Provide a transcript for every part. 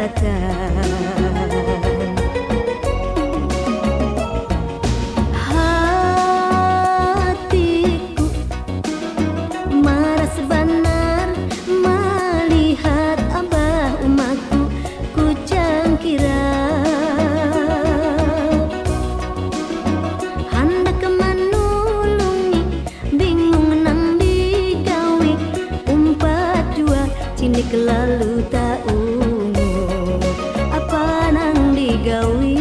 Hatiku maras benar melihat abah umatku ku cangkira. Hendak manulungi bingung nambi gawe umpat dua cinik lalu tak ungu apa nang digawi.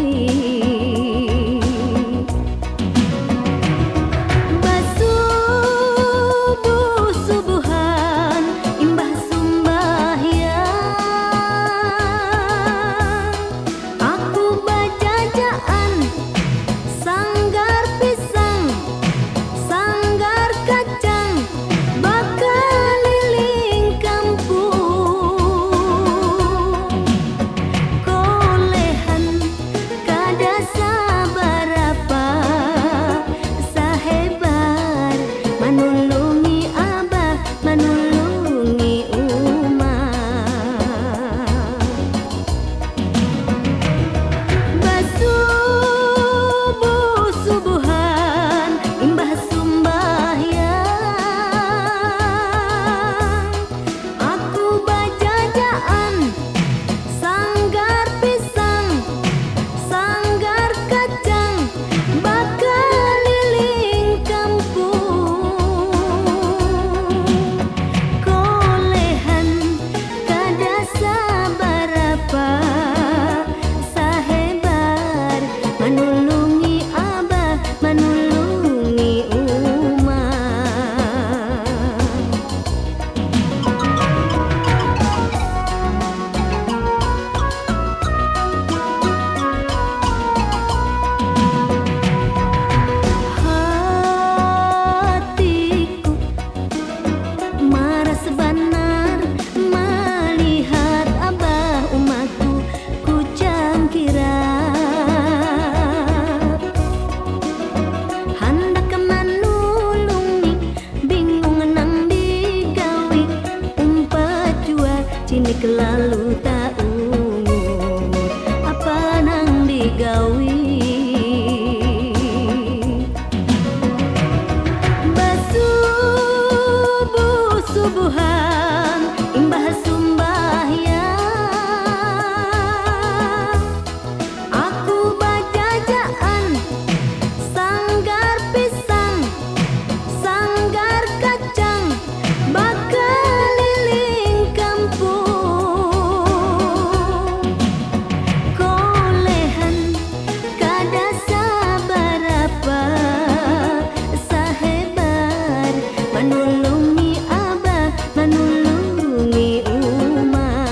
Cinik lalu tak ungu apa nang digawi. Basubuh-subuhan imbah sumbahyang aku bajajaan sanggar pisang sanggar kacang bakaliling kampung. Kolehan kada sabarapa sahebar manulungi abah manulungi umat.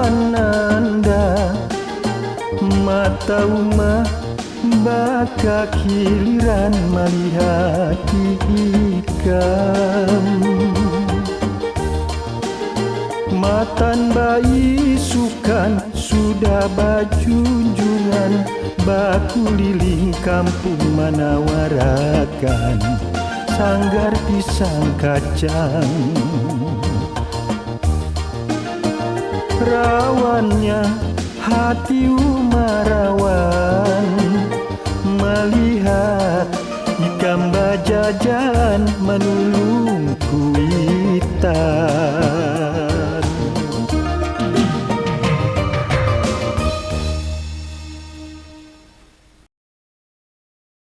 Ananda mata umah baka kiliran melihat ikam matan bayi sukan sudah bajunjungan baku liling kampung manawarakan sanggar pisang kacang. Rawannya hati umarawan melihat ikam bajajan menulung